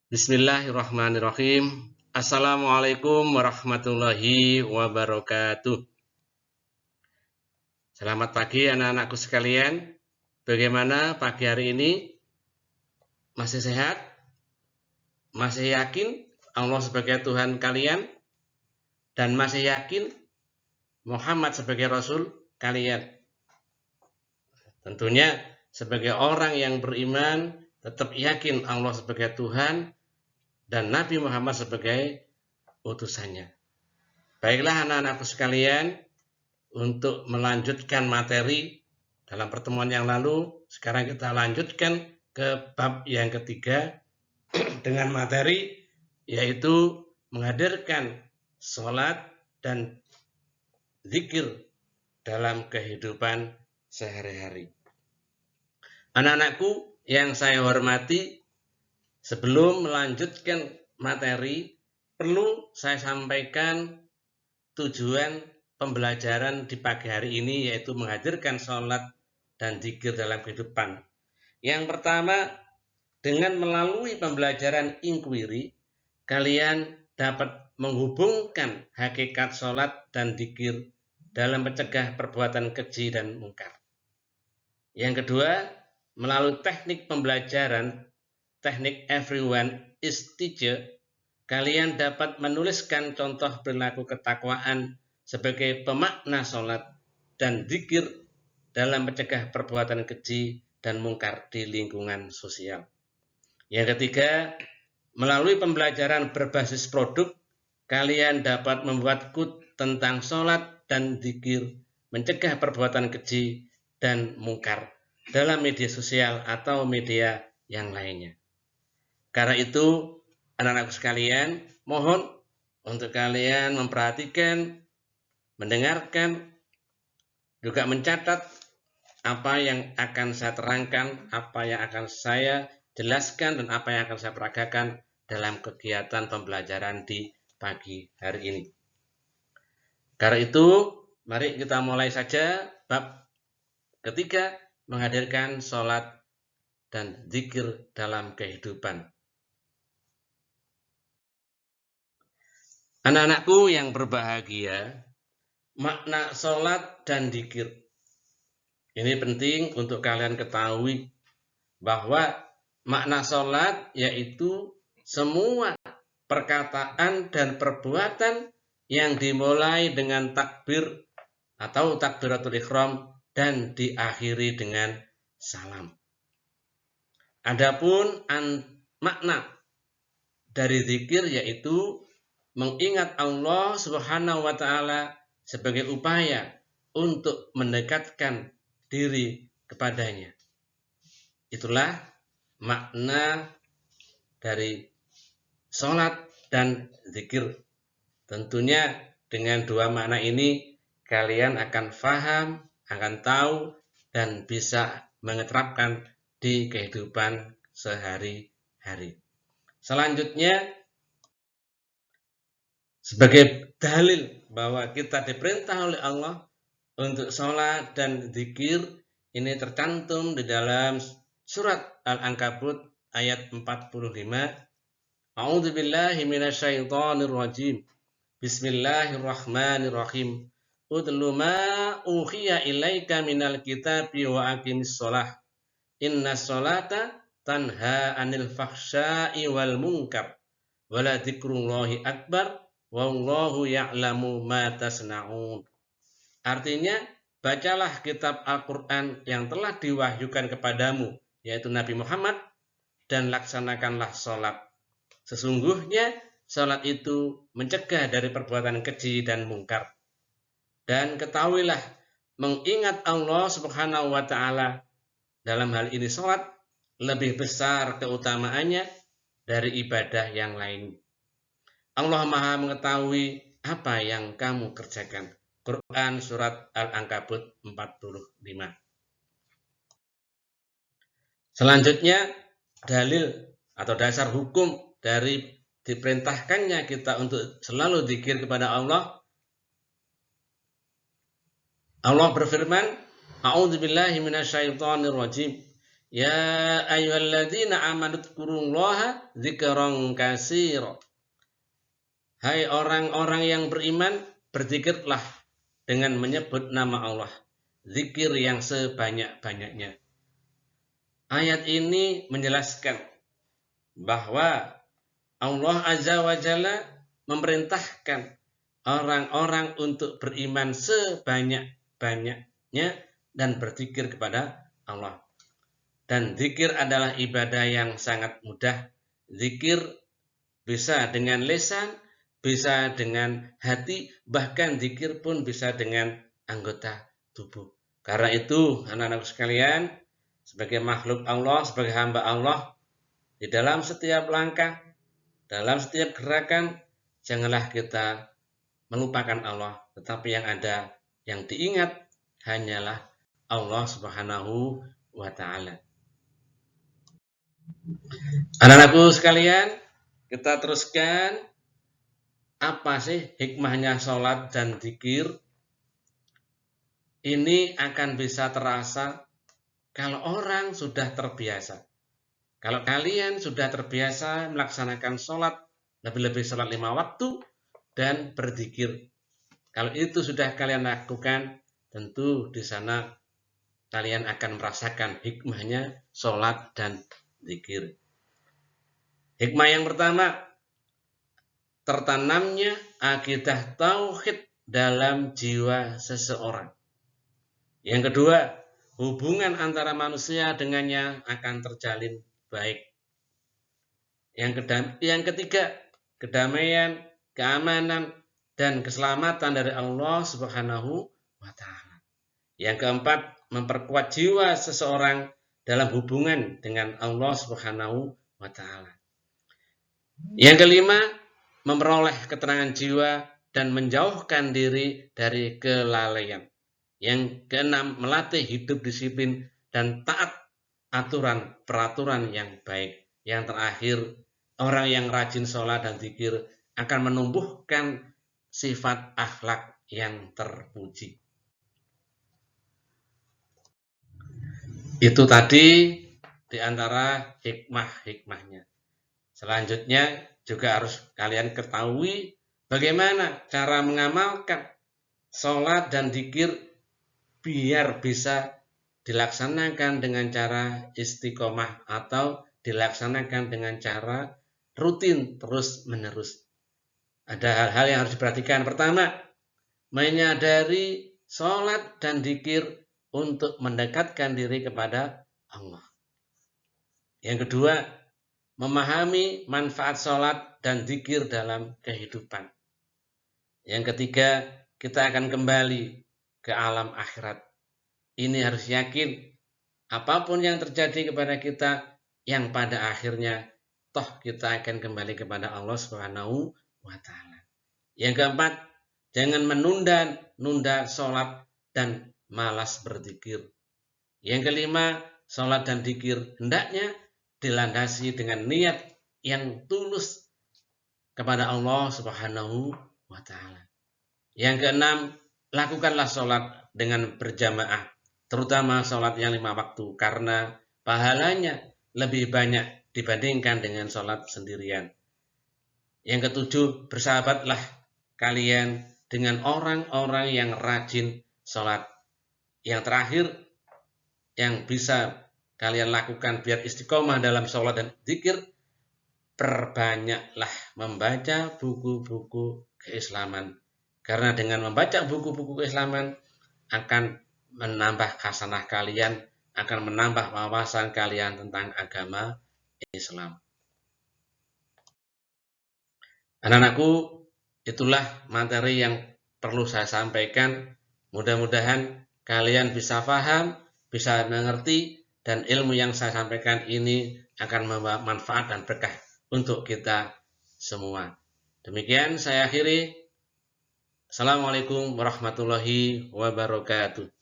Bismillahirrahmanirrahim. Assalamualaikum warahmatullahi wabarakatuh. Selamat pagi anak-anakku sekalian. Bagaimana pagi hari ini? Masih sehat? Masih yakin Allah sebagai Tuhan kalian? Dan masih yakin Muhammad sebagai Rasul kalian? Tentunya sebagai orang yang beriman tetap yakin Allah sebagai Tuhan dan Nabi Muhammad sebagai utusannya. Baiklah anak-anakku sekalian, untuk melanjutkan materi dalam pertemuan yang lalu, sekarang kita lanjutkan ke bab yang ketiga dengan materi yaitu menghadirkan sholat dan zikir dalam kehidupan sehari-hari. Anak-anakku yang saya hormati, sebelum melanjutkan materi, perlu saya sampaikan tujuan pembelajaran di pagi hari ini, yaitu menghadirkan sholat dan zikir dalam kehidupan. Yang pertama, dengan melalui pembelajaran inquiry, kalian dapat menghubungkan hakikat sholat dan zikir dalam mencegah perbuatan keji dan mungkar. Yang kedua, melalui teknik pembelajaran, teknik everyone is teacher, kalian dapat menuliskan contoh perilaku ketakwaan sebagai pemakna sholat dan zikir dalam mencegah perbuatan keji dan mungkar di lingkungan sosial. Yang ketiga, melalui pembelajaran berbasis produk, kalian dapat membuat quote tentang sholat dan zikir, mencegah perbuatan keji dan mungkar dalam media sosial atau media yang lainnya. Karena itu, anak-anakku sekalian, mohon untuk kalian memperhatikan, mendengarkan, juga mencatat apa yang akan saya terangkan, apa yang akan saya jelaskan, dan apa yang akan saya peragakan dalam kegiatan pembelajaran di pagi hari ini. Karena itu, mari kita mulai saja bab ketiga, menghadirkan sholat dan zikir dalam kehidupan. Anak-anakku yang berbahagia, makna sholat dan zikir ini penting untuk kalian ketahui bahwa makna sholat yaitu semua perkataan dan perbuatan yang dimulai dengan takbir atau takbiratul ihram dan diakhiri dengan salam. Adapun makna dari zikir yaitu mengingat Allah Subhanahu wa Ta'ala sebagai upaya untuk mendekatkan diri kepadanya. Itulah makna dari sholat dan zikir. Tentunya dengan dua makna ini kalian akan paham, akan tahu, dan bisa menerapkan di kehidupan sehari-hari. Selanjutnya, sebagai dalil bahwa kita diperintah oleh Allah untuk sholat dan zikir, ini tercantum di dalam surat Al-Ankabut ayat 45. A'udzubillahi minasyaitonirrajim. Bismillahirrahmanirrahim. Utlu ma uhiya ilaika minal kitabi wa aqimis sholah. Inna sholata tanha anil fahsya'i wal munkar. Wala dzikrullahi akbar. Wallahu ya'lamu ma tasna'un. Artinya, bacalah kitab Al-Quran yang telah diwahyukan kepadamu, yaitu Nabi Muhammad, dan laksanakanlah sholat. Sesungguhnya, sholat itu mencegah dari perbuatan keji dan mungkar. Dan ketahuilah, mengingat Allah Subhanahu wa Ta'ala, dalam hal ini sholat, lebih besar keutamaannya dari ibadah yang lain. Allah Maha mengetahui apa yang kamu kerjakan. Quran surat Al-Ankabut 45. Selanjutnya, dalil atau dasar hukum dari diperintahkannya kita untuk selalu zikir kepada Allah. Allah berfirman, A'udzubillahi minasyaitonirrajim. Ya ayyuhalladzina amanu dzkurullaha dzikran katsira. Hai orang-orang yang beriman, berzikirlah dengan menyebut nama Allah, zikir yang sebanyak-banyaknya. Ayat ini menjelaskan bahwa Allah Azza wa Jalla memerintahkan orang-orang untuk beriman sebanyak-banyaknya dan berzikir kepada Allah. Dan zikir adalah ibadah yang sangat mudah. Zikir bisa dengan lisan, bisa dengan hati, bahkan zikir pun bisa dengan anggota tubuh. Karena itu, anak-anakku sekalian, sebagai makhluk Allah, sebagai hamba Allah, di dalam setiap langkah, dalam setiap gerakan, janganlah kita melupakan Allah, tetapi yang ada, yang diingat hanyalah Allah Subhanahu wa Ta'ala. Anak-anakku sekalian, kita teruskan. Apa sih hikmahnya sholat dan zikir? Ini akan bisa terasa kalau orang sudah terbiasa. Kalau kalian sudah terbiasa melaksanakan sholat, lebih-lebih sholat 5 waktu, dan berzikir. Kalau itu sudah kalian lakukan, tentu di sana kalian akan merasakan hikmahnya sholat dan zikir. Hikmah yang pertama, tertanamnya akidah tauhid dalam jiwa seseorang. Yang kedua, hubungan antara manusia dengannya akan terjalin baik. Yang ketiga, kedamaian, keamanan, dan keselamatan dari Allah Subhanahu wa Ta'ala. Yang keempat, memperkuat jiwa seseorang dalam hubungan dengan Allah Subhanahu wa Ta'ala. Yang kelima, memperoleh ketenangan jiwa dan menjauhkan diri dari kelalaian. Yang keenam, melatih hidup disiplin dan taat aturan peraturan yang baik. Yang terakhir, orang yang rajin sholat dan zikir akan menumbuhkan sifat akhlak yang terpuji. Itu tadi di antara hikmah-hikmahnya. Selanjutnya juga harus kalian ketahui bagaimana cara mengamalkan sholat dan zikir biar bisa dilaksanakan dengan cara istiqomah atau dilaksanakan dengan cara rutin terus-menerus. Ada hal-hal yang harus diperhatikan. Pertama, menyadari sholat dan zikir untuk mendekatkan diri kepada Allah. Yang kedua, memahami manfaat sholat dan zikir dalam kehidupan. Yang ketiga, kita akan kembali ke alam akhirat. Ini harus yakin, apapun yang terjadi kepada kita, yang pada akhirnya, toh kita akan kembali kepada Allah Subhanahu wa Ta'ala. Yang keempat, jangan menunda sholat dan malas berzikir. Yang kelima, sholat dan zikir hendaknya dilandasi dengan niat yang tulus kepada Allah Subhanahu wa Ta'ala. Yang keenam, lakukanlah sholat dengan berjamaah, terutama sholat yang 5 waktu, karena pahalanya lebih banyak dibandingkan dengan sholat sendirian. Yang ketujuh, bersahabatlah kalian dengan orang-orang yang rajin sholat. Yang terakhir, yang bisa kalian lakukan biar istiqomah dalam sholat dan zikir, perbanyaklah membaca buku-buku keislaman. Karena dengan membaca buku-buku keislaman akan menambah khasanah kalian, akan menambah wawasan kalian tentang agama Islam. Anak-anakku, itulah materi yang perlu saya sampaikan. Mudah-mudahan kalian bisa paham, bisa mengerti, dan ilmu yang saya sampaikan ini akan membawa manfaat dan berkah untuk kita semua. Demikian saya akhiri. Assalamualaikum warahmatullahi wabarakatuh.